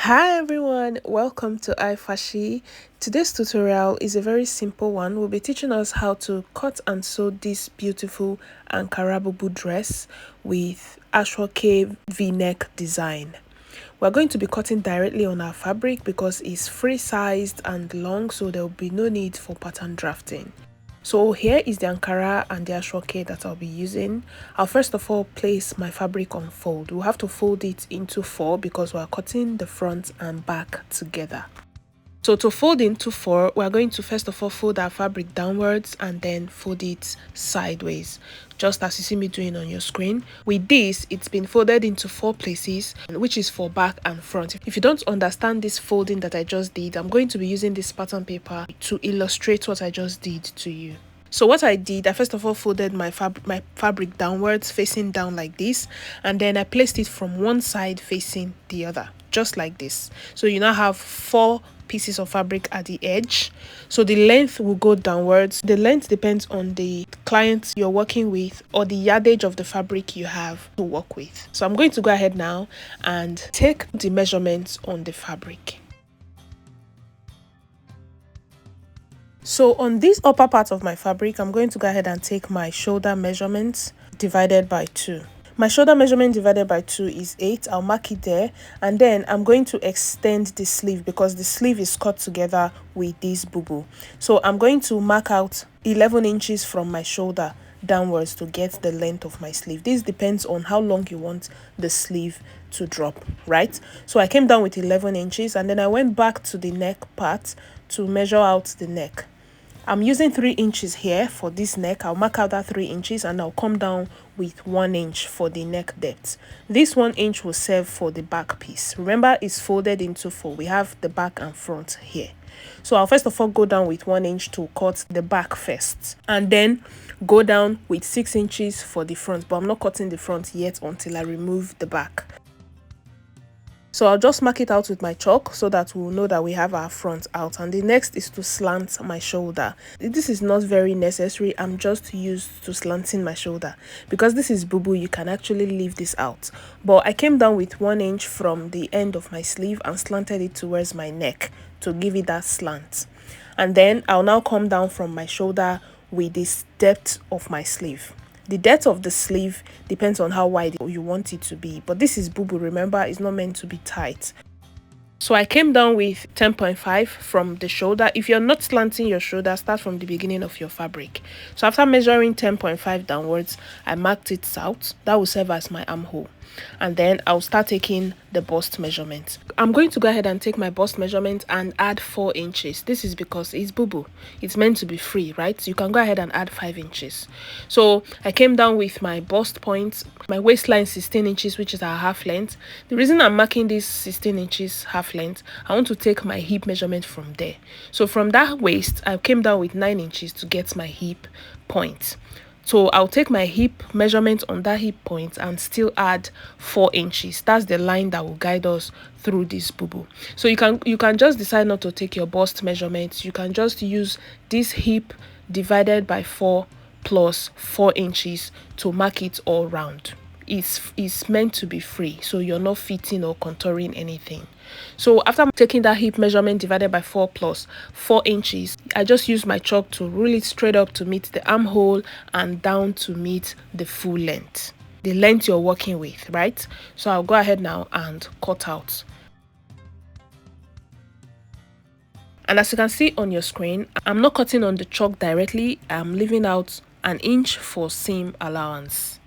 Hi everyone, welcome to iFashi. Today's tutorial is a very simple one. We'll be teaching us how to cut and sew this beautiful Ankara Bubu dress with Aso Oke V-neck design. We're going to be cutting directly on our fabric because it's free sized and long, so there will be no need for pattern drafting. So here is the Ankara and the Aso Oke that I'll be using. I'll first of all place my fabric on fold. We'll have to fold it into 4 because we're cutting the front and back together. So to fold into 4, we're going to first of all fold our fabric downwards and then fold it sideways, just as you see me doing on your screen. With this, it's been folded into 4 places, which is for back and front. If you don't understand this folding that I just did, I'm going to be using this pattern paper to illustrate what I just did to you. So what I did, I first of all folded my fabric downwards, facing down like this, and then I placed it from one side facing the other, just like this. So you now have 4 pieces of fabric at the edge, so the length will go downwards. The length depends on the client you're working with or the yardage of the fabric you have to work with. So I'm going to go ahead now and take the measurements on the fabric. So on this upper part of my fabric, I'm going to go ahead and take my shoulder measurements divided by 2. My shoulder measurement divided by 2 is 8. I'll mark it there, and then I'm going to extend the sleeve because the sleeve is cut together with this bubu. So I'm going to mark out 11 inches from my shoulder downwards to get the length of my sleeve. This depends on how long you want the sleeve to drop, right? So I came down with 11 inches and then I went back to the neck part to measure out the neck. I'm using 3 inches here for this neck. I'll mark out that 3 inches and I'll come down with 1 inch for the neck depth. This 1 inch will serve for the back piece. Remember, it's folded into 4. We have the back and front here. So I'll first of all go down with 1 inch to cut the back first, and then go down with 6 inches for the front, but I'm not cutting the front yet until I remove the back. So I'll just mark it out with my chalk so that we'll know that we have our front out. And the next is to slant my shoulder. This is not very necessary. I'm just used to slanting my shoulder. Because this is bubu, you can actually leave this out. But I came down with 1 inch from the end of my sleeve and slanted it towards my neck to give it that slant. And then I'll now come down from my shoulder with this depth of my sleeve. The depth of the sleeve depends on how wide you want it to be, but this is bubu, remember, it's not meant to be tight. So I came down with 10.5 from the shoulder. If you're not slanting your shoulder, start from the beginning of your fabric. So after measuring 10.5 downwards, I marked it out. That will serve as my armhole. And then I'll start taking the bust measurement. I'm going to go ahead and take my bust measurement and add 4 inches. This is because it's bubu. It's meant to be free, right? So you can go ahead and add 5 inches. So I came down with my bust point, my waistline 16 inches, which is our half length. The reason I'm marking this 16 inches half length, I want to take my hip measurement from there. So from that waist, I came down with 9 inches to get my hip point. So I'll take my hip measurement on that hip point and still add 4 inches. That's the line that will guide us through this bubu. So you can just decide not to take your bust measurements. You can just use this hip divided by 4 plus 4 inches to mark it all round. It's meant to be free, so you're not fitting or contouring anything. So after taking that hip measurement divided by 4 plus 4 inches, I just use my chalk to rule it straight up to meet the armhole and down to meet the full length, the length you're working with, right? So I'll go ahead now and cut out. And as you can see on your screen, I'm not cutting on the chalk directly. I'm leaving out 1 inch for seam allowance.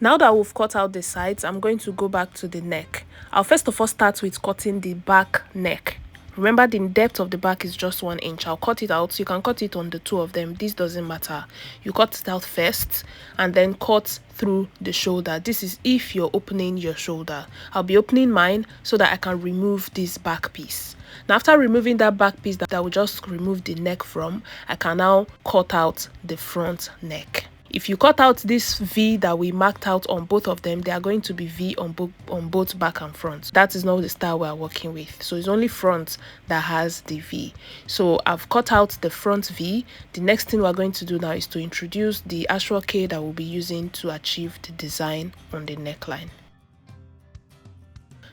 Now that we've cut out the sides, I'm going to go back to the neck. I'll first of all start with cutting the back neck. Remember, the depth of the back is just 1 inch. I'll cut it out. You can cut it on the 2 of them. This doesn't matter. You cut it out first and then cut through the shoulder. This is if you're opening your shoulder. I'll be opening mine so that I can remove this back piece. Now, after removing that back piece that I will just remove the neck from, I can now cut out the front neck. If you cut out this V that we marked out on both of them, they are going to be V on both back and front. That is not the style we are working with. So it's only front that has the V. So I've cut out the front V. The next thing we're going to do now is to introduce the Aso Oke that we'll be using to achieve the design on the neckline.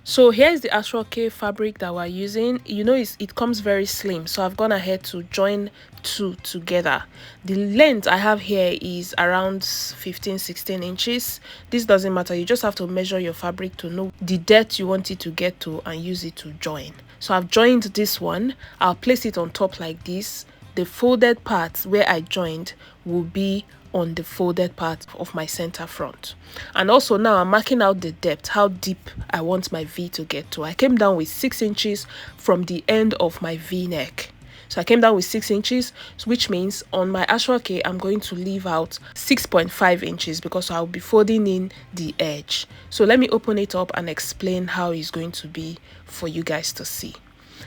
So here's the Aso Oke fabric that we're using. You know, it comes very slim, so I've gone ahead to join two together. The length I have here is around 15-16 inches. This doesn't matter, you just have to measure your fabric to know the depth you want it to get to and use it to join. So I've joined this one. I'll place it on top like this. The folded part where I joined will be on the folded part of my center front. And also now I'm marking out the depth, how deep I want my V to get to. I came down with 6 inches from the end of my V neck. So I came down with 6 inches, which means on my Aso Oke I'm going to leave out 6.5 inches because I'll be folding in the edge. So let me open it up and explain how it's going to be for you guys to see.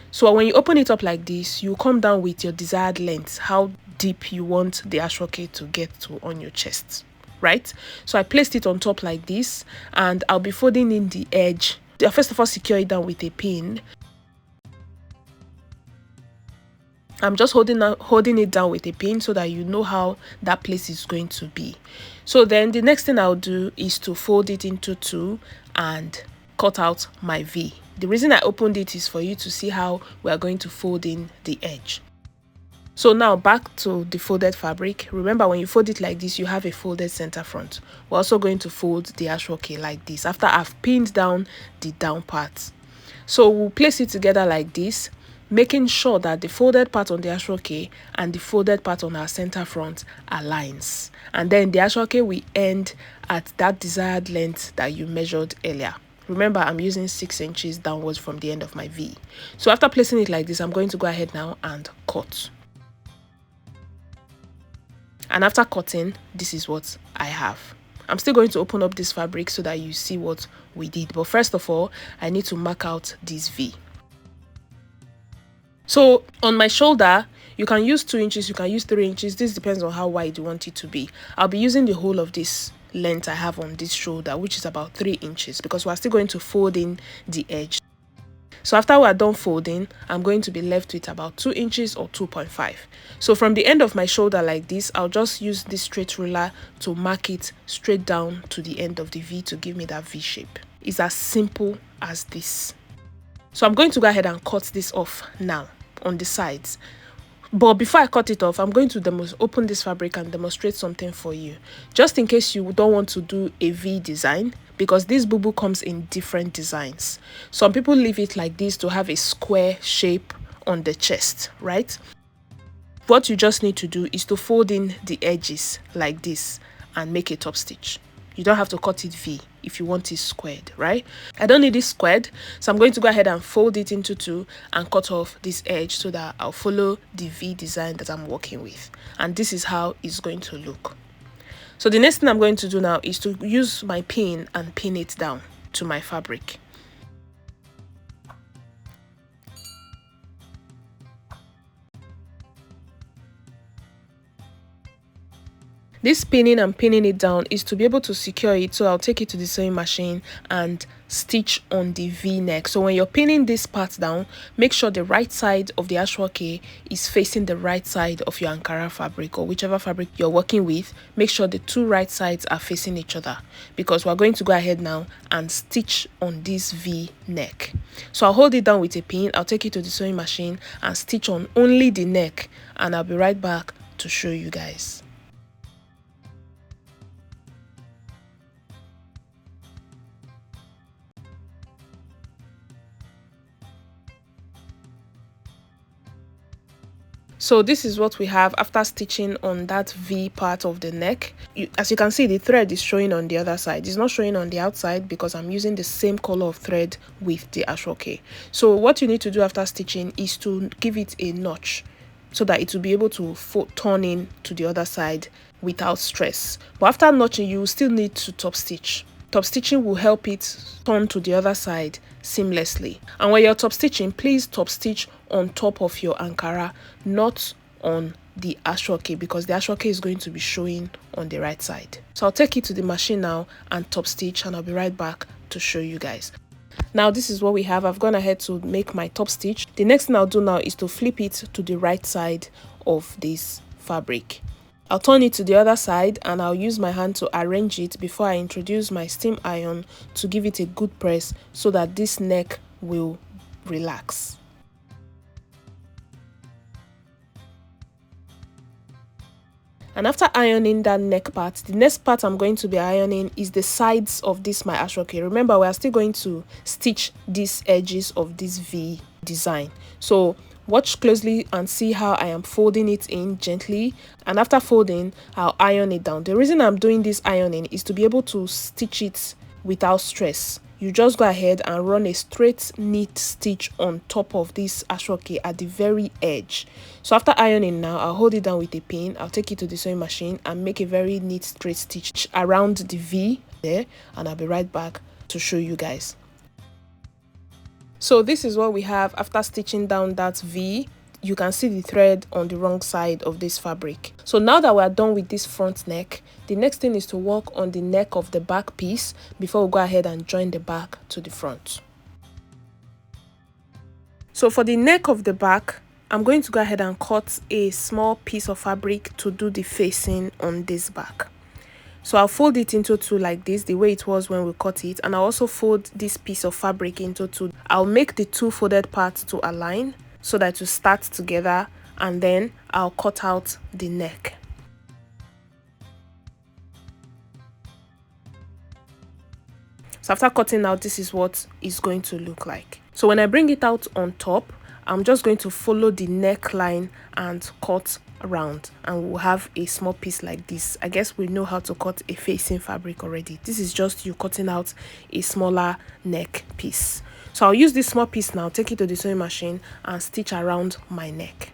So when you open it up like this, you come down with your desired length, how deep you want the Aso Oke to get to on your chest, right? So I placed it on top like this, and I'll be folding in the edge. First of all, secure it down with a pin. I'm just holding it down with a pin so that you know how that place is going to be. So then the next thing I'll do is to fold it into two and cut out my V. The reason I opened it is for you to see how we are going to fold in the edge. So now back to the folded fabric. Remember, when you fold it like this, you have a folded center front. We're also going to fold the Aso Oke like this after I've pinned down the down part. So we'll place it together like this, making sure that the folded part on the Aso Oke and the folded part on our center front aligns. And then the Aso Oke will end at that desired length that you measured earlier. Remember, I'm using 6 inches downwards from the end of my V. So after placing it like this, I'm going to go ahead now and cut. And after cutting, this is what I have. I'm still going to open up this fabric so that you see what we did. But first of all, I need to mark out this V. So on my shoulder, you can use 2 inches, you can use 3 inches. This depends on how wide you want it to be. I'll be using the whole of this length I have on this shoulder, which is about 3 inches, because we're still going to fold in the edge. So after we're done folding, I'm going to be left with about 2 inches or 2.5. So from the end of my shoulder like this, I'll just use this straight ruler to mark it straight down to the end of the V to give me that V shape. It's as simple as this. So I'm going to go ahead and cut this off now on the sides. But before I cut it off, I'm going to open this fabric and demonstrate something for you. Just in case you don't want to do a V design, because this bubu comes in different designs. Some people leave it like this to have a square shape on the chest, right? What you just need to do is to fold in the edges like this and make a top stitch. You don't have to cut it V if you want it squared, right? I don't need it squared, so I'm going to go ahead and fold it into two and cut off this edge so that I'll follow the V design that I'm working with. And this is how it's going to look. So the next thing I'm going to do now is to use my pin and pin it down to my fabric. This pinning and pinning it down is to be able to secure it. So I'll take it to the sewing machine and stitch on the V neck. So when you're pinning this part down, make sure the right side of the Aso Oke is facing the right side of your Ankara fabric or whichever fabric you're working with. Make sure the two right sides are facing each other, because we're going to go ahead now and stitch on this V neck. So I'll hold it down with a pin. I'll take it to the sewing machine and stitch on only the neck, and I'll be right back to show you guys. So this is what we have after stitching on that V part of the neck. As you can see, the thread is showing on the other side. It's not showing on the outside because I'm using the same color of thread with the Aso Oke. So what you need to do after stitching is to give it a notch so that it will be able to turn in to the other side without stress. But after notching, you will still need to top stitch. Top stitching will help it turn to the other side seamlessly. And when you're top stitching, please top stitch on top of your Ankara, not on the asoke, because the asoke is going to be showing on the right side. So I'll take it to the machine now and top stitch, and I'll be right back to show you guys. Now this is what we have. I've gone ahead to make my top stitch. The next thing I'll do now is to flip it to the right side of this fabric. I'll turn it to the other side and I'll use my hand to arrange it before I introduce my steam iron to give it a good press so that this neck will relax. And after ironing that neck part, the next part I'm going to be ironing is the sides of this my asoke. Remember, we are still going to stitch these edges of this V design. So watch closely and see how I am folding it in gently, and after folding, I'll iron it down. The reason I'm doing this ironing is to be able to stitch it without stress. You just go ahead and run a straight neat stitch on top of this asoke at the very edge. So after ironing now, I'll hold it down with a pin. I'll take it to the sewing machine and make a very neat straight stitch around the V there, and I'll be right back to show you guys. So this is what we have after stitching down that V. You can see the thread on the wrong side of this fabric. So now that we are done with this front neck, the next thing is to work on the neck of the back piece before we go ahead and join the back to the front. So for the neck of the back, I'm going to go ahead and cut a small piece of fabric to do the facing on this back. So I'll fold it into two like this, the way it was when we cut it, and I'll also fold this piece of fabric into two. I'll make the two folded parts to align so that to start together, and then I'll cut out the neck. So after cutting out, this is what it's going to look like. So when I bring it out on top, I'm just going to follow the neckline and cut around, and we'll have a small piece like this. I guess we know how to cut a facing fabric already. This is just you cutting out a smaller neck piece. So I'll use this small piece now, take it to the sewing machine and stitch around my neck.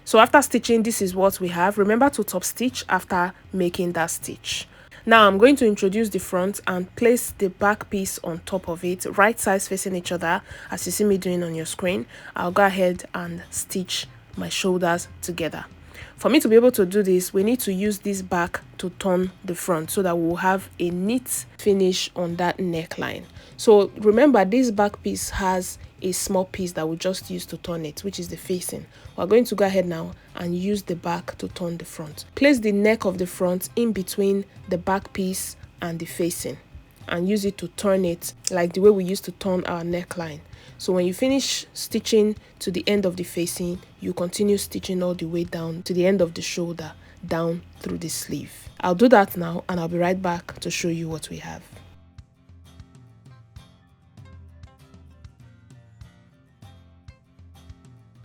So after stitching, this is what we have. Remember to top stitch after making that stitch. Now I'm going to introduce the front and place the back piece on top of it, right sides facing each other, as you see me doing on your screen. I'll go ahead and stitch my shoulders together. For me to be able to do this, we need to use this back to turn the front so that we'll have a neat finish on that neckline. So remember, this back piece has a small piece that we just use to turn it, which is the facing. We're going to go ahead now and use the back to turn the front. Place the neck of the front in between the back piece and the facing and use it to turn it like the way we used to turn our neckline. So when you finish stitching to the end of the facing, you continue stitching all the way down to the end of the shoulder, down through the sleeve. I'll do that now and I'll be right back to show you what we have.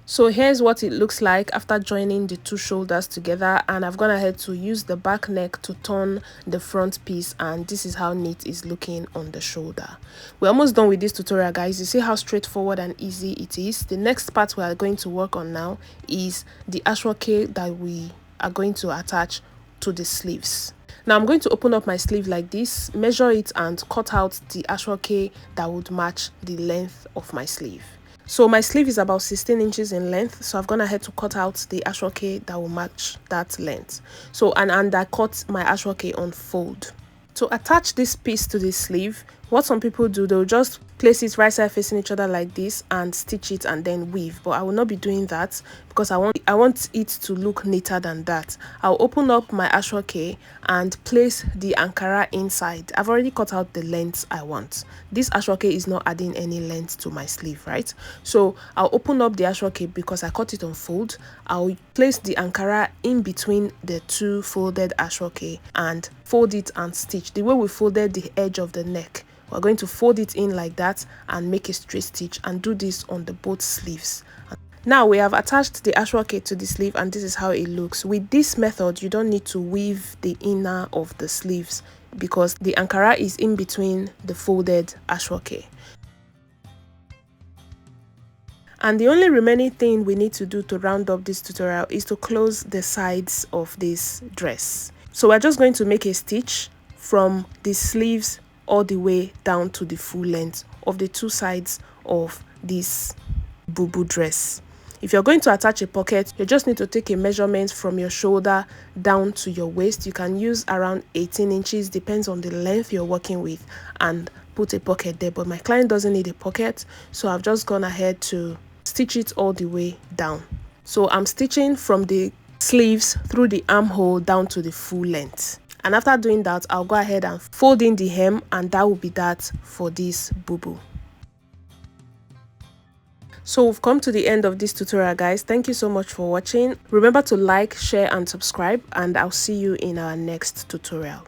So here's what it looks like after joining the two shoulders together, and I've gone ahead to use the back neck to turn the front piece, and this is how neat it's looking on the shoulder. We're almost done with this tutorial, guys. You see how straightforward and easy it is. The next part we are going to work on now is the asoke that we are going to attach to the sleeves. Now I'm going to open up my sleeve like this, measure it and cut out the asoke that would match the length of my sleeve. So my sleeve is about 16 inches in length, so I've gone ahead to cut out the asoke that will match that length. So and I cut my asoke on fold. To attach this piece to the sleeve, what some people do, they'll just place it right side facing each other like this and stitch it and then weave, but I will not be doing that because I want it to look neater than that. I'll open up my asoke and place the ankara inside. I've already cut out the length I want. This asoke is not adding any length to my sleeve, right? So I'll open up the asoke because I cut it on fold. I'll place the ankara in between the two folded asoke and fold it and stitch the way we folded the edge of the neck. We're going to fold it in like that and make a straight stitch, and do this on the both sleeves. Now we have attached the asoke to the sleeve, and this is how it looks. With this method, you don't need to weave the inner of the sleeves because the ankara is in between the folded asoke. And the only remaining thing we need to do to round up this tutorial is to close the sides of this dress. So we're just going to make a stitch from the sleeves all the way down to the full length of the two sides of this bubu dress. If you're going to attach a pocket, you just need to take a measurement from your shoulder down to your waist. You can use around 18 inches, depends on the length you're working with, and put a pocket there. But my client doesn't need a pocket, so I've just gone ahead to stitch it all the way down. So I'm stitching from the sleeves through the armhole down to the full length. And after doing that, I'll go ahead and fold in the hem, and that will be that for this bubu. So we've come to the end of this tutorial, guys. Thank you so much for watching. Remember to like, share and subscribe, and I'll see you in our next tutorial.